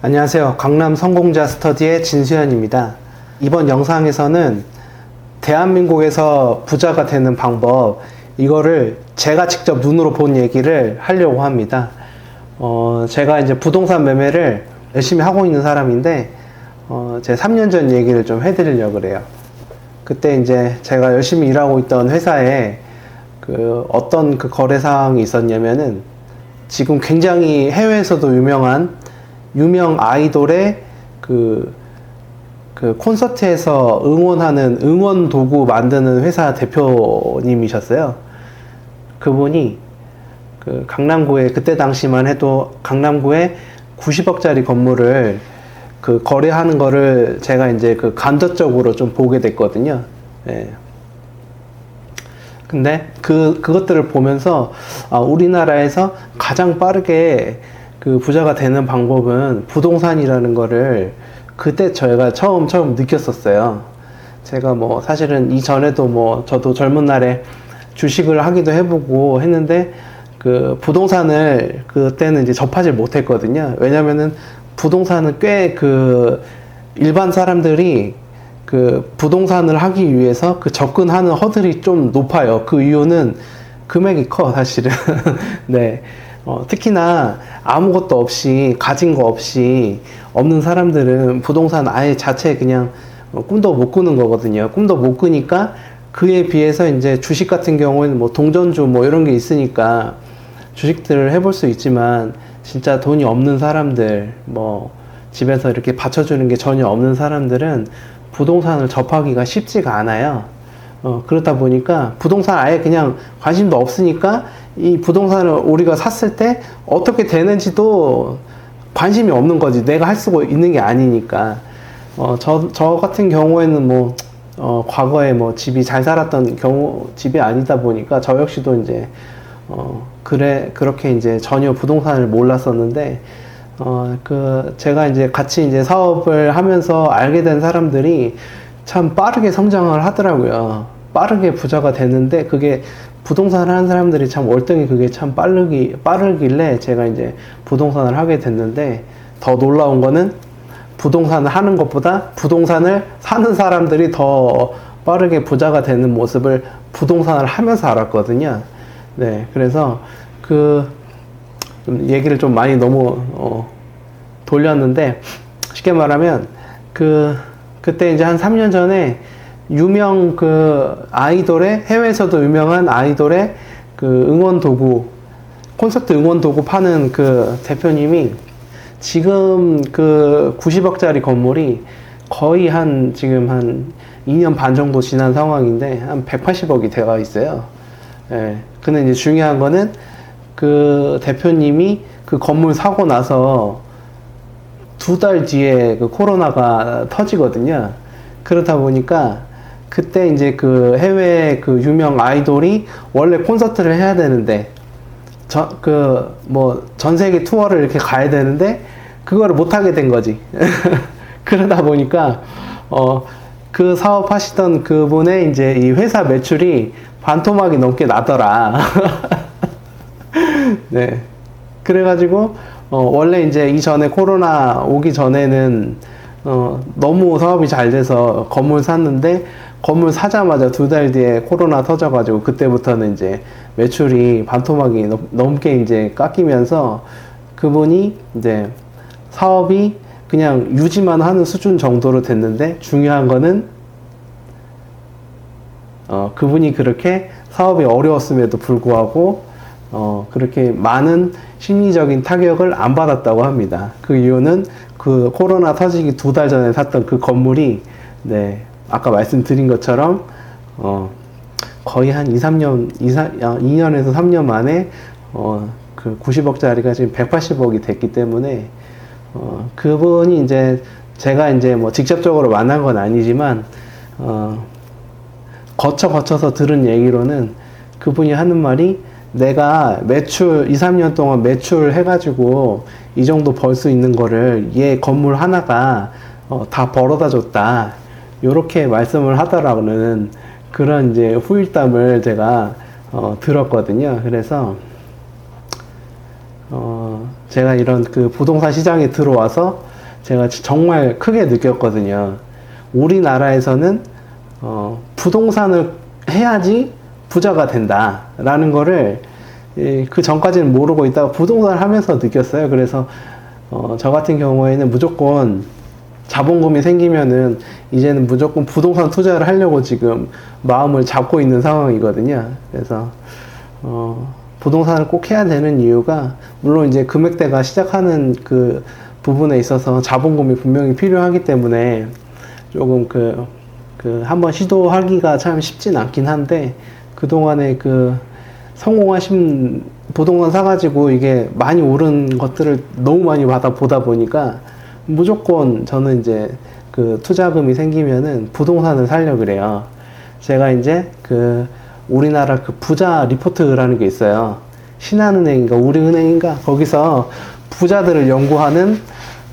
안녕하세요. 강남 성공자 스터디의 진수현입니다. 이번 영상에서는 대한민국에서 부자가 되는 방법, 이거를 제가 직접 눈으로 본 얘기를 하려고 합니다. 제가 이제 부동산 매매를 열심히 하고 있는 사람인데, 제 3년 전 얘기를 좀 해드리려고 그래요. 그때 이제 제가 열심히 일하고 있던 회사에 어떤 거래사항이 있었냐면은, 지금 굉장히 해외에서도 유명 아이돌의 콘서트에서 응원하는 응원 도구 만드는 회사 대표님이셨어요. 그분이 강남구에, 그때 당시만 해도 강남구에 90억짜리 건물을 거래하는 거를 제가 이제 간접적으로 좀 보게 됐거든요. 예. 근데 그것들을 보면서, 우리나라에서 가장 빠르게 부자가 되는 방법은 부동산이라는 거를 그때 저희가 처음 느꼈었어요. 제가 사실은 이전에도 저도 젊은 날에 주식을 하기도 해보고 했는데, 부동산을 그때는 이제 접하지 못했거든요. 왜냐면은 부동산은 꽤 일반 사람들이 부동산을 하기 위해서 접근하는 허들이 좀 높아요. 그 이유는 금액이 커, 사실은. 네. 특히나 아무것도 없이, 가진 거 없이 없는 사람들은 부동산 아예 자체 그냥 꿈도 못 꾸는 거거든요. 꿈도 못 꾸니까 그에 비해서 이제 주식 같은 경우에는 동전주 이런 게 있으니까 주식들을 해볼 수 있지만, 진짜 돈이 없는 사람들, 집에서 이렇게 받쳐주는 게 전혀 없는 사람들은 부동산을 접하기가 쉽지가 않아요. 그렇다 보니까 부동산 아예 그냥 관심도 없으니까 이 부동산을 우리가 샀을 때 어떻게 되는지도 관심이 없는 거지. 내가 할 수 있는 게 아니니까. 저 같은 경우에는 과거에 집이 잘 살았던 집이 아니다 보니까 저 역시도 이제, 그렇게 이제 전혀 부동산을 몰랐었는데, 제가 이제 같이 이제 사업을 하면서 알게 된 사람들이 참 빠르게 성장을 하더라고요. 빠르게 부자가 되는데, 그게 부동산을 하는 사람들이 참 월등히 그게 참 빠르길래 제가 이제 부동산을 하게 됐는데, 더 놀라운 거는 부동산을 하는 것보다 부동산을 사는 사람들이 더 빠르게 부자가 되는 모습을 부동산을 하면서 알았거든요. 네. 그래서 좀 얘기를 좀 많이 너무 돌렸는데, 쉽게 말하면 그때 이제 한 3년 전에 유명 아이돌의, 해외에서도 유명한 아이돌의 응원 도구, 콘서트 응원 도구 파는 대표님이 지금 90억짜리 건물이 거의 지금 한 2년 반 정도 지난 상황인데 한 180억이 되어 있어요. 예. 근데 이제 중요한 거는 대표님이 건물 사고 나서 2달 뒤에 코로나가 터지거든요. 그렇다 보니까 그때 이제 해외 유명 아이돌이 원래 콘서트를 해야 되는데, 전 세계 투어를 이렇게 가야 되는데, 그거를 못 하게 된 거지. 그러다 보니까, 사업 하시던 그분의 이제 이 회사 매출이 반토막이 넘게 나더라. 네. 그래가지고, 원래 이제 이전에 코로나 오기 전에는, 너무 사업이 잘 돼서 건물 샀는데, 건물 사자마자 2달 뒤에 코로나 터져가지고, 그때부터는 이제 매출이 반토막이 넘게 이제 깎이면서, 그분이 이제 사업이 그냥 유지만 하는 수준 정도로 됐는데, 중요한 거는, 그분이 그렇게 사업이 어려웠음에도 불구하고, 그렇게 많은 심리적인 타격을 안 받았다고 합니다. 그 이유는 코로나 터지기 2달 전에 샀던 건물이, 네, 아까 말씀드린 것처럼, 거의 한 2년에서 3년 만에, 90억짜리가 지금 180억이 됐기 때문에, 그분이 이제, 제가 이제 직접적으로 만난 건 아니지만, 거쳐서 들은 얘기로는 그분이 하는 말이, 내가 2, 3년 동안 매출 해가지고 이 정도 벌 수 있는 거를 얘 건물 하나가 다 벌어다 줬다. 요렇게 말씀을 하더라고는 그런 이제 후일담을 제가 들었거든요. 그래서 제가 이런 그 부동산 시장에 들어와서 제가 정말 크게 느꼈거든요. 우리나라에서는 부동산을 해야지 부자가 된다라는 거를 그 전까지는 모르고 있다가 부동산을 하면서 느꼈어요. 그래서 저 같은 경우에는 무조건 자본금이 생기면은 이제는 무조건 부동산 투자를 하려고 지금 마음을 잡고 있는 상황이거든요. 그래서 부동산을 꼭 해야 되는 이유가, 물론 이제 금액대가 시작하는 그 부분에 있어서 자본금이 분명히 필요하기 때문에 조금 한번 시도하기가 참 쉽진 않긴 한데, 그동안에 성공하신 부동산 사가지고 이게 많이 오른 것들을 너무 많이 보다 보니까 무조건 저는 이제 투자금이 생기면은 부동산을 사려고 그래요. 제가 이제 우리나라 부자 리포트라는 게 있어요. 신한은행인가 우리은행인가 거기서 부자들을 연구하는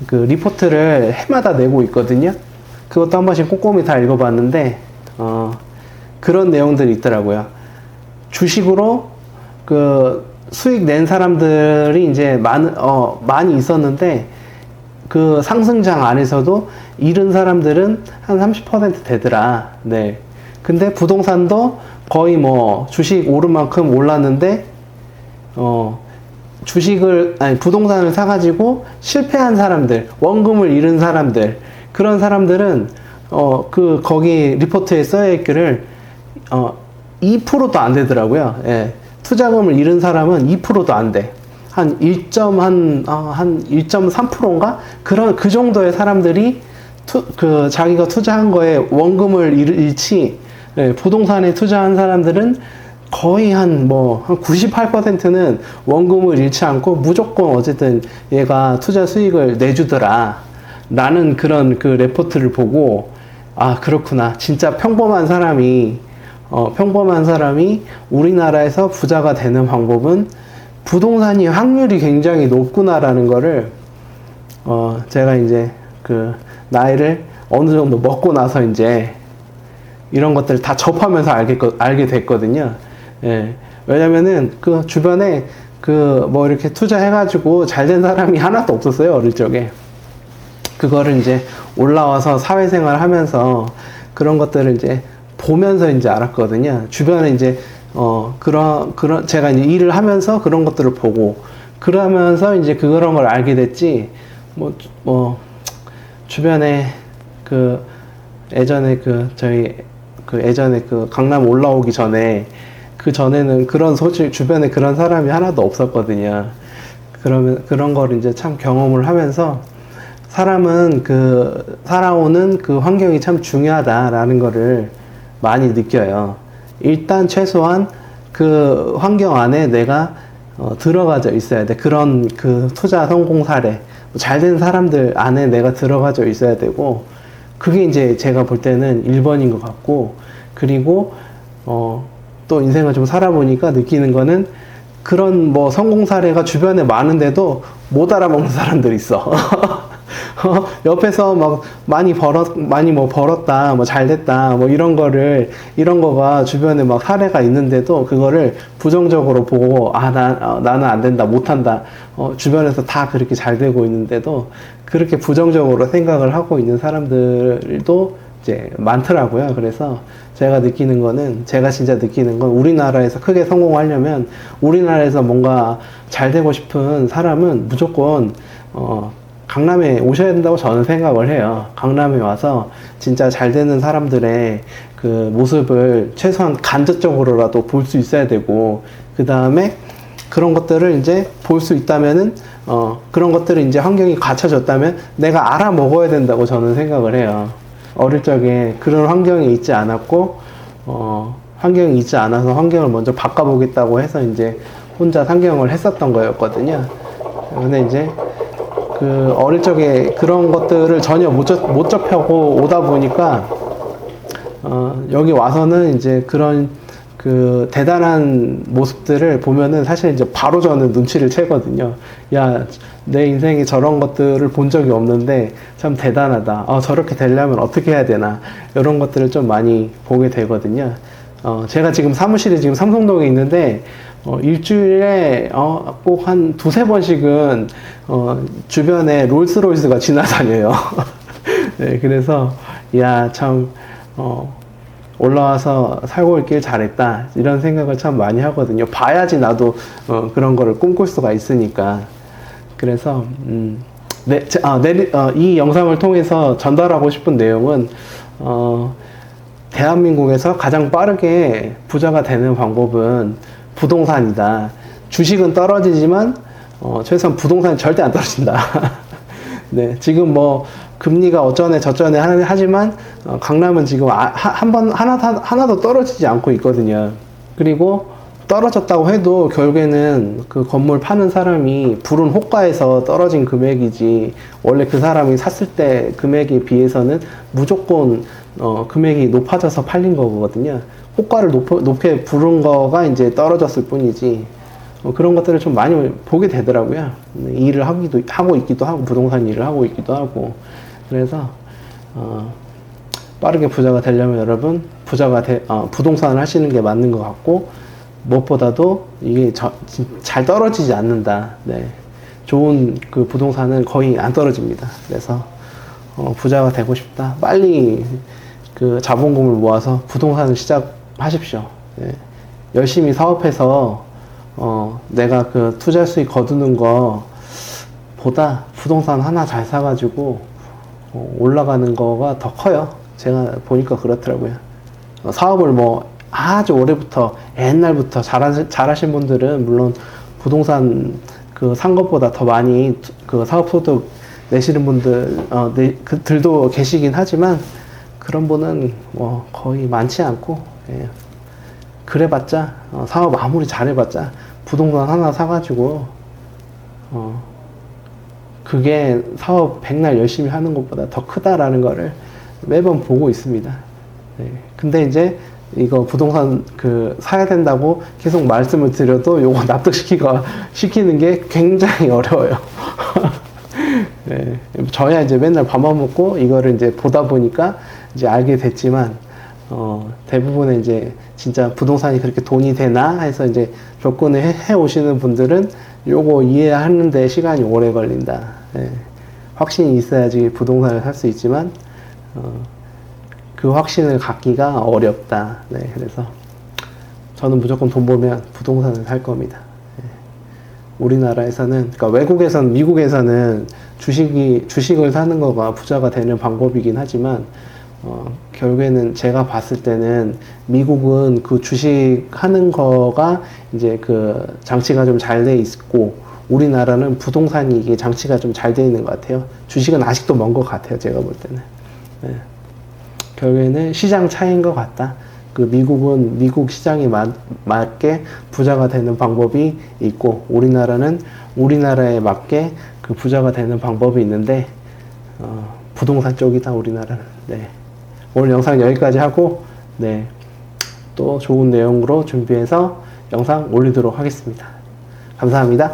리포트를 해마다 내고 있거든요. 그것도 한 번씩 꼼꼼히 다 읽어봤는데 그런 내용들이 있더라고요. 주식으로 수익 낸 사람들이 이제 많이 있었는데, 그 상승장 안에서도 잃은 사람들은 한 30% 되더라. 네. 근데 부동산도 거의 주식 오른 만큼 올랐는데, 부동산을 사가지고 실패한 사람들, 원금을 잃은 사람들, 그런 사람들은, 거기 리포트에 써있기를, 2%도 안 되더라고요. 예. 투자금을 잃은 사람은 2%도 안 돼. 한 1.3%인가? 그 정도의 사람들이 자기가 투자한 거에 원금을 잃지, 예, 부동산에 투자한 사람들은 거의 한 98%는 원금을 잃지 않고 무조건 어쨌든 얘가 투자 수익을 내주더라. 라는 그런 레포트를 보고, 아, 그렇구나. 진짜 평범한 사람이 우리나라에서 부자가 되는 방법은 부동산이 확률이 굉장히 높구나라는 거를, 제가 이제 나이를 어느 정도 먹고 나서 이제 이런 것들을 다 접하면서 알게 됐거든요. 예. 왜냐면은 주변에 이렇게 투자해가지고 잘 된 사람이 하나도 없었어요, 어릴 적에. 그거를 이제 올라와서 사회생활 하면서 그런 것들을 이제 보면서 이제 알았거든요. 주변에 이제, 제가 이제 일을 하면서 그런 것들을 보고, 그러면서 이제 그런 걸 알게 됐지, 주변에 예전에 예전에 강남 올라오기 전에, 전에는 주변에 그런 사람이 하나도 없었거든요. 그런 걸 이제 참 경험을 하면서, 사람은 살아오는 환경이 참 중요하다라는 거를 많이 느껴요. 일단 최소한 환경 안에 내가 들어가져 있어야 돼. 그런 투자 성공 사례, 잘된 사람들 안에 내가 들어가져 있어야 되고, 그게 이제 제가 볼 때는 1번인 것 같고, 그리고 또 인생을 좀 살아보니까 느끼는 거는, 그런 성공 사례가 주변에 많은데도 못 알아먹는 사람들이 있어. 옆에서 많이 벌었다, 잘 됐다, 이런 거가 주변에 사례가 있는데도 그거를 부정적으로 보고, 나는 안 된다, 못 한다, 주변에서 다 그렇게 잘 되고 있는데도 그렇게 부정적으로 생각을 하고 있는 사람들도 이제 많더라고요. 그래서 제가 진짜 느끼는 건, 우리나라에서 크게 성공하려면, 우리나라에서 뭔가 잘 되고 싶은 사람은 무조건, 강남에 오셔야 된다고 저는 생각을 해요. 강남에 와서 진짜 잘 되는 사람들의 모습을 최소한 간접적으로라도 볼 수 있어야 되고, 그 다음에 그런 것들을 이제 볼 수 있다면은, 그런 것들을 이제 환경이 갖춰졌다면 내가 알아먹어야 된다고 저는 생각을 해요. 어릴 적에 그런 환경이 있지 않았고, 환경이 있지 않아서 환경을 먼저 바꿔보겠다고 해서 이제 혼자 상경을 했었던 거였거든요. 근데 이제 어릴 적에 그런 것들을 전혀 못 접하고 오다 보니까, 여기 와서는 이제 그런 대단한 모습들을 보면은 사실 이제 바로 저는 눈치를 채거든요. 야, 내 인생에 저런 것들을 본 적이 없는데 참 대단하다. 저렇게 되려면 어떻게 해야 되나. 이런 것들을 좀 많이 보게 되거든요. 제가 지금 사무실이 지금 삼성동에 있는데, 일주일에 꼭 한 두세 번씩은 주변에 롤스로이스가 지나다녀요. 네, 그래서 야, 참 올라와서 살고 있길 잘했다 이런 생각을 참 많이 하거든요. 봐야지 나도 그런 거를 꿈꿀 수가 있으니까. 그래서 이 영상을 통해서 전달하고 싶은 내용은 대한민국에서 가장 빠르게 부자가 되는 방법은 부동산이다. 주식은 떨어지지만 최소한 부동산이 절대 안 떨어진다. 네, 지금 뭐 금리가 어쩌네 저쩌네 하지만 강남은 지금 하나도 떨어지지 않고 있거든요. 그리고 떨어졌다고 해도 결국에는 그 건물 파는 사람이 부른 호가에서 떨어진 금액이지, 원래 그 사람이 샀을 때 금액에 비해서는 무조건 금액이 높아져서 팔린 거거든요. 호가를 높게 부른 거가 이제 떨어졌을 뿐이지, 그런 것들을 좀 많이 보게 되더라고요. 일을 하고 있기도 하고, 부동산 일을 하고 있기도 하고. 그래서 빠르게 부자가 되려면 여러분 부동산을 하시는 게 맞는 것 같고, 무엇보다도 이게 잘 떨어지지 않는다. 네. 좋은 그 부동산은 거의 안 떨어집니다. 그래서 부자가 되고 싶다. 빨리 그 자본금을 모아서 부동산을 시작하십시오. 네. 열심히 사업해서 내가 그 투자 수익 거두는 거 보다 부동산 하나 잘 사가지고 올라가는 거가 더 커요. 제가 보니까 그렇더라고요. 사업을 뭐 아주 오래부터, 옛날부터 잘하신 분들은 물론 부동산 그 산 것보다 더 많이 그 사업소득 내시는 그들도 계시긴 하지만, 그런 분은 뭐 거의 많지 않고, 예. 그래봤자 사업 아무리 잘해봤자 부동산 하나 사가지고 그게 사업 백날 열심히 하는 것보다 더 크다라는 거를 매번 보고 있습니다. 네. 근데 이제 이거 부동산 사야 된다고 계속 말씀을 드려도 요거 시키는 게 굉장히 어려워요. 네. 저야 이제 맨날 밥만 먹고 이거를 이제 보다 보니까 이제 알게 됐지만, 대부분의 이제 진짜 부동산이 그렇게 돈이 되나 해서 이제 접근을 해 오시는 분들은 요거 이해하는데 시간이 오래 걸린다. 네. 확신이 있어야지 부동산을 살 수 있지만, 그 확신을 갖기가 어렵다. 네, 그래서 저는 무조건 돈 벌면 부동산을 살 겁니다. 네. 우리나라에서는, 그러니까 외국에서는, 미국에서는 주식을 사는 거가 부자가 되는 방법이긴 하지만, 결국에는 제가 봤을 때는 미국은 그 주식 하는 거가 이제 그 장치가 좀 잘 돼 있고, 우리나라는 부동산이 이게 장치가 좀 잘 돼 있는 것 같아요. 주식은 아직도 먼 것 같아요, 제가 볼 때는. 네. 결국에는 시장 차이인 것 같다. 그 미국은 미국 시장에 맞게 부자가 되는 방법이 있고, 우리나라는 우리나라에 맞게 그 부자가 되는 방법이 있는데, 부동산 쪽이다, 우리나라는. 네. 오늘 영상 여기까지 하고, 네. 또 좋은 내용으로 준비해서 영상 올리도록 하겠습니다. 감사합니다.